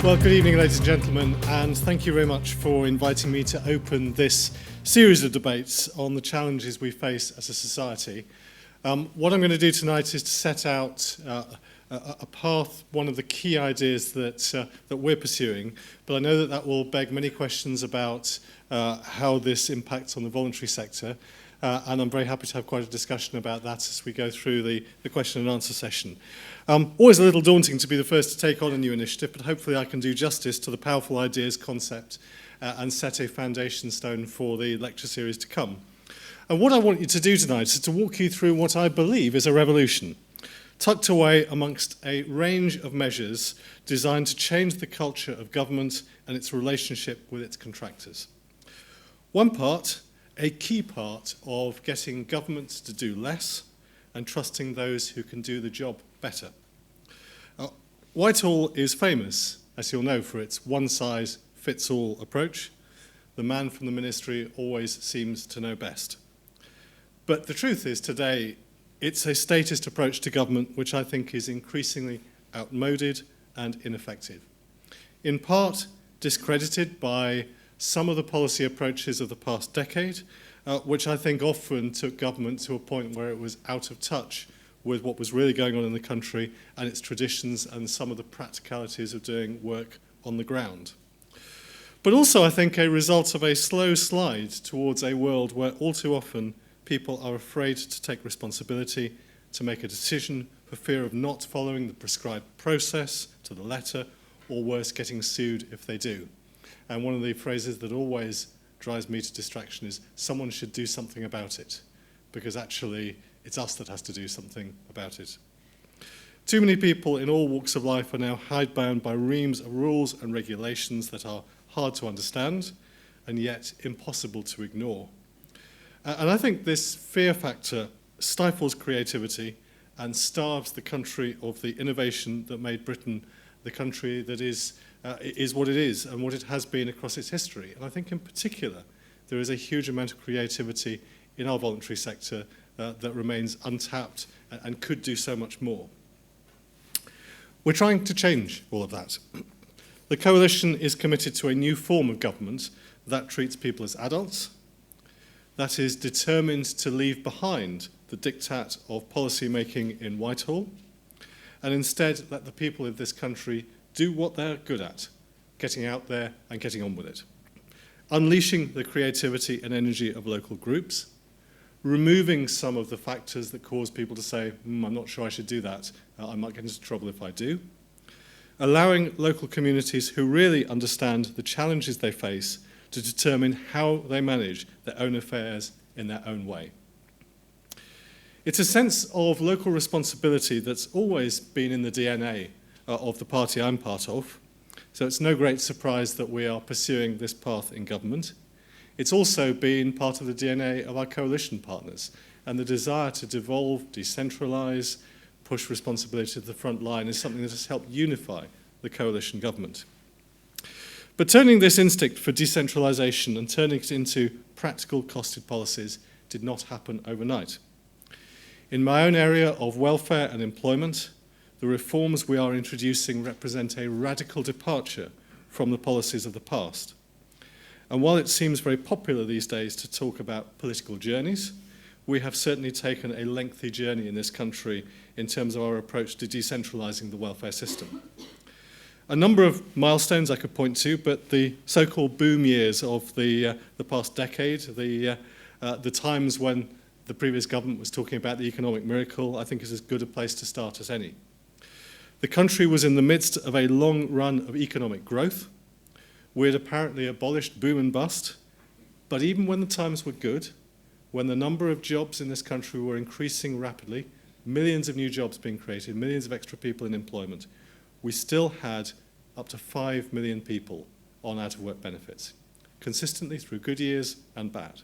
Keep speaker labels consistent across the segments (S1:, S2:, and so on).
S1: Well, good evening, ladies and gentlemen, and thank you very much for inviting me to open this series of debates on the challenges we face as a society. What I'm going to do tonight is to set out a path, one of the key ideas that we're pursuing, but I know that will beg many questions about how this impacts on the voluntary sector, and I'm very happy to have quite a discussion about that as we go through the question and answer session. Always a little daunting to be the first to take on a new initiative, but hopefully I can do justice to the powerful ideas, concept, and set a foundation stone for the lecture series to come. And what I want you to do tonight is to walk you through what I believe is a revolution, tucked away amongst a range of measures designed to change the culture of government and its relationship with its contractors. One part, a key part of getting governments to do less and trusting those who can do the job better. Whitehall is famous, as you'll know, for its one-size-fits-all approach. The man from the ministry always seems to know best. But the truth is, today, it's a statist approach to government which I think is increasingly outmoded and ineffective. In part, discredited by some of the policy approaches of the past decade, which I think often took government to a point where it was out of touch with what was really going on in the country and its traditions and some of the practicalities of doing work on the ground. But also, I think, a result of a slow slide towards a world where all too often people are afraid to take responsibility, to make a decision for fear of not following the prescribed process to the letter, or worse, getting sued if they do. And one of the phrases that always drives me to distraction is, someone should do something about it, because actually it's us that has to do something about it. Too many people in all walks of life are now hidebound by reams of rules and regulations that are hard to understand and yet impossible to ignore. And I think this fear factor stifles creativity and starves the country of the innovation that made Britain the country that is what it is and what it has been across its history. And I think in particular, there is a huge amount of creativity in our voluntary sector that remains untapped and could do so much more. We're trying to change all of that. The Coalition is committed to a new form of government that treats people as adults, that is determined to leave behind the diktat of policy making in Whitehall, and instead let the people of this country do what they're good at, getting out there and getting on with it. Unleashing the creativity and energy of local groups, removing some of the factors that cause people to say, I'm not sure I should do that, I might get into trouble if I do. Allowing local communities who really understand the challenges they face to determine how they manage their own affairs in their own way. It's a sense of local responsibility that's always been in the DNA of the party I'm part of, so it's no great surprise that we are pursuing this path in government. It's also been part of the DNA of our coalition partners, and the desire to devolve, decentralise, push responsibility to the front line is something that has helped unify the coalition government. But turning this instinct for decentralisation and turning it into practical costed policies did not happen overnight. In my own area of welfare and employment, the reforms we are introducing represent a radical departure from the policies of the past. And while it seems very popular these days to talk about political journeys, we have certainly taken a lengthy journey in this country in terms of our approach to decentralising the welfare system. A number of milestones I could point to, but the so-called boom years of the past decade, the times when the previous government was talking about the economic miracle, I think is as good a place to start as any. The country was in the midst of a long run of economic growth. We had apparently abolished boom and bust, but even when the times were good, when the number of jobs in this country were increasing rapidly, millions of new jobs being created, millions of extra people in employment, we still had up to 5 million people on out-of-work benefits, consistently through good years and bad.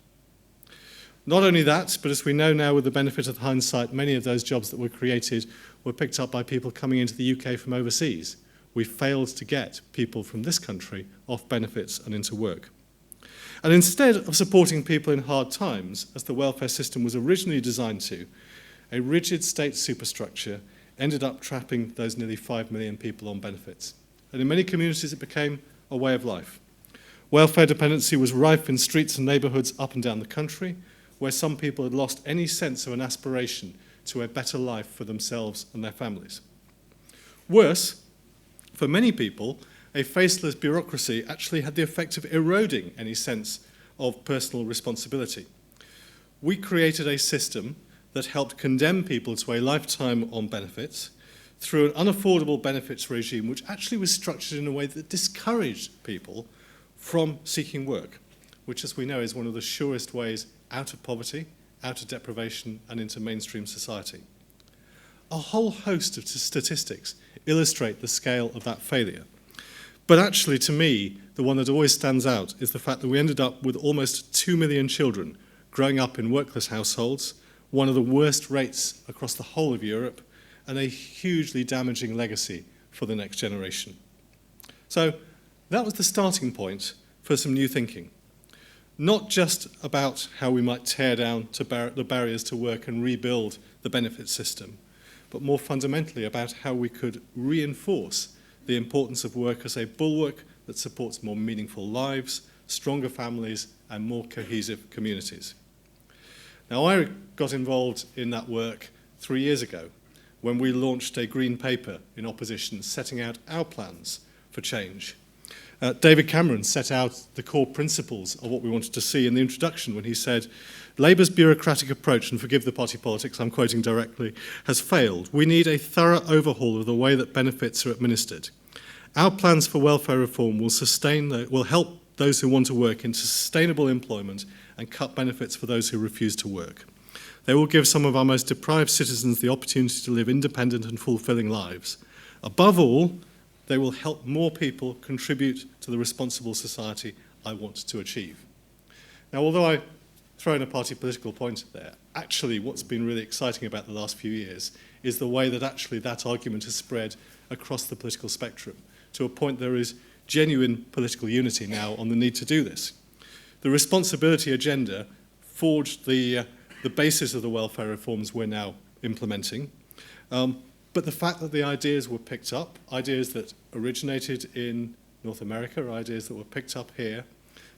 S1: Not only that, but as we know now with the benefit of hindsight, many of those jobs that were created were picked up by people coming into the UK from overseas. We failed to get people from this country off benefits and into work. And instead of supporting people in hard times, as the welfare system was originally designed to, a rigid state superstructure ended up trapping those nearly 5 million people on benefits. and in many communities it became a way of life. Welfare dependency was rife in streets and neighbourhoods up and down the country, where some people had lost any sense of an aspiration to a better life for themselves and their families. Worse, for many people, a faceless bureaucracy actually had the effect of eroding any sense of personal responsibility. We created a system that helped condemn people to a lifetime on benefits through an unaffordable benefits regime which actually was structured in a way that discouraged people from seeking work, which, as we know, is one of the surest ways out of poverty, out of deprivation, and into mainstream society. A whole host of statistics illustrate the scale of that failure. But actually, to me, the one that always stands out is the fact that we ended up with almost 2 million children growing up in workless households, one of the worst rates across the whole of Europe, and a hugely damaging legacy for the next generation. So that was the starting point for some new thinking. Not just about how we might tear down the barriers to work and rebuild the benefit system, but more fundamentally about how we could reinforce the importance of work as a bulwark that supports more meaningful lives, stronger families, and more cohesive communities. Now, I got involved in that work 3 years ago when we launched a green paper in opposition setting out our plans for change. David Cameron set out the core principles of what we wanted to see in the introduction when he said, Labour's bureaucratic approach, and forgive the party politics, I'm quoting directly, has failed. We need a thorough overhaul of the way that benefits are administered. Our plans for welfare reform will help those who want to work into sustainable employment and cut benefits for those who refuse to work. They will give some of our most deprived citizens the opportunity to live independent and fulfilling lives. Above all, they will help more people contribute to the responsible society I want to achieve. Now, although I throw in a party political point there, actually what's been really exciting about the last few years is the way that actually that argument has spread across the political spectrum to a point there is genuine political unity now on the need to do this. The responsibility agenda forged the basis of the welfare reforms we're now implementing. But the fact that the ideas were picked up, ideas that originated in North America, ideas that were picked up here,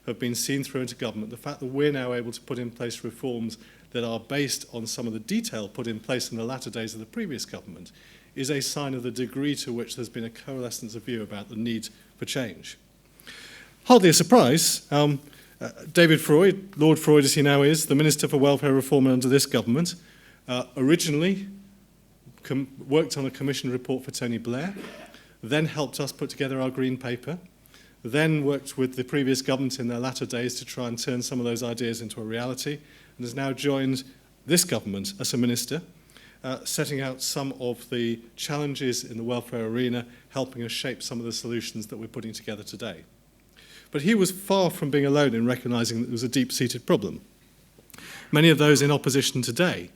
S1: have been seen through into government, the fact that we're now able to put in place reforms that are based on some of the detail put in place in the latter days of the previous government is a sign of the degree to which there's been a coalescence of view about the need for change. Hardly a surprise, David Freud, Lord Freud as he now is, the Minister for Welfare Reform under this government, originally worked on a commission report for Tony Blair, then helped us put together our green paper, then worked with the previous government in their latter days to try and turn some of those ideas into a reality, and has now joined this government as a minister, setting out some of the challenges in the welfare arena, helping us shape some of the solutions that we're putting together today. But he was far from being alone in recognising that there was a deep-seated problem. Many of those in opposition today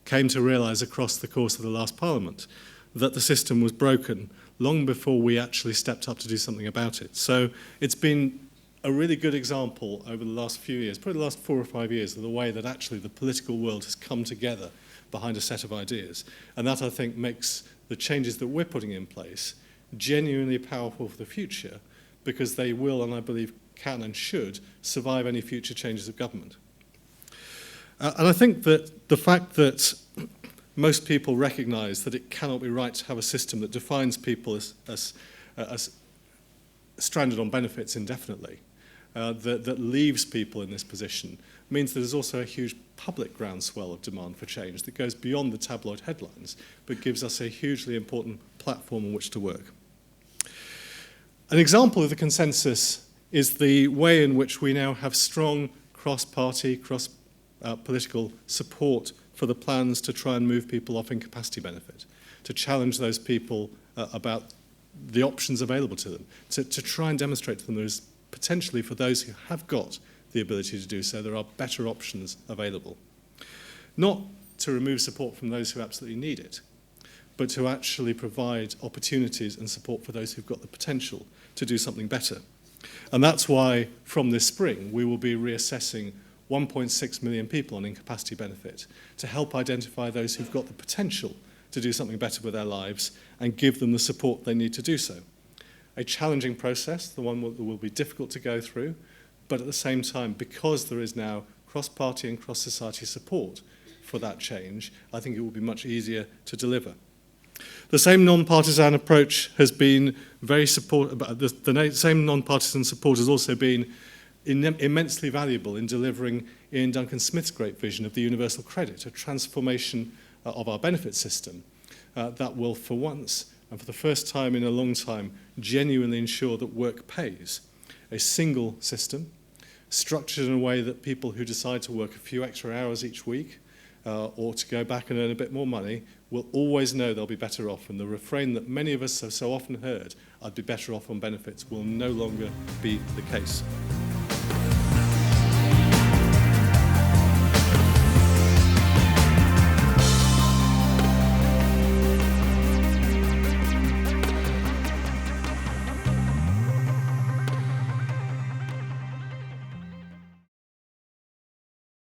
S1: came to realise across the course of the last Parliament that the system was broken long before we actually stepped up to do something about it. So it's been a really good example over the last few years, probably the last 4 or 5 years, of the way that actually the political world has come together behind a set of ideas. And that, I think, makes the changes that we're putting in place genuinely powerful for the future, because they will, and I believe can and should, survive any future changes of government. And I think that the fact that most people recognise that it cannot be right to have a system that defines people as stranded on benefits indefinitely, that leaves people in this position, means that there's also a huge public groundswell of demand for change that goes beyond the tabloid headlines, but gives us a hugely important platform on which to work. An example of the consensus is the way in which we now have strong cross-party, political support for the plans to try and move people off incapacity benefit, to challenge those people about the options available to them, to try and demonstrate to them there is potentially, for those who have got the ability to do so, there are better options available. Not to remove support from those who absolutely need it, but to actually provide opportunities and support for those who've got the potential to do something better. And that's why, from this spring, we will be reassessing 1.6 million people on incapacity benefit to help identify those who've got the potential to do something better with their lives and give them the support they need to do so. a challenging process, the one that will be difficult to go through, but at the same time, because there is now cross-party and cross-society support for that change, I think it will be much easier to deliver. The same non-partisan approach has been very supportive. The same non-partisan support has also been immensely valuable in delivering Ian Duncan Smith's great vision of the universal credit, a transformation of our benefit system that will, for once and for the first time in a long time, genuinely ensure that work pays. A single system, structured in a way that people who decide to work a few extra hours each week or to go back and earn a bit more money will always know they'll be better off. And the refrain that many of us have so often heard, "I'd be better off on benefits," will no longer be the case.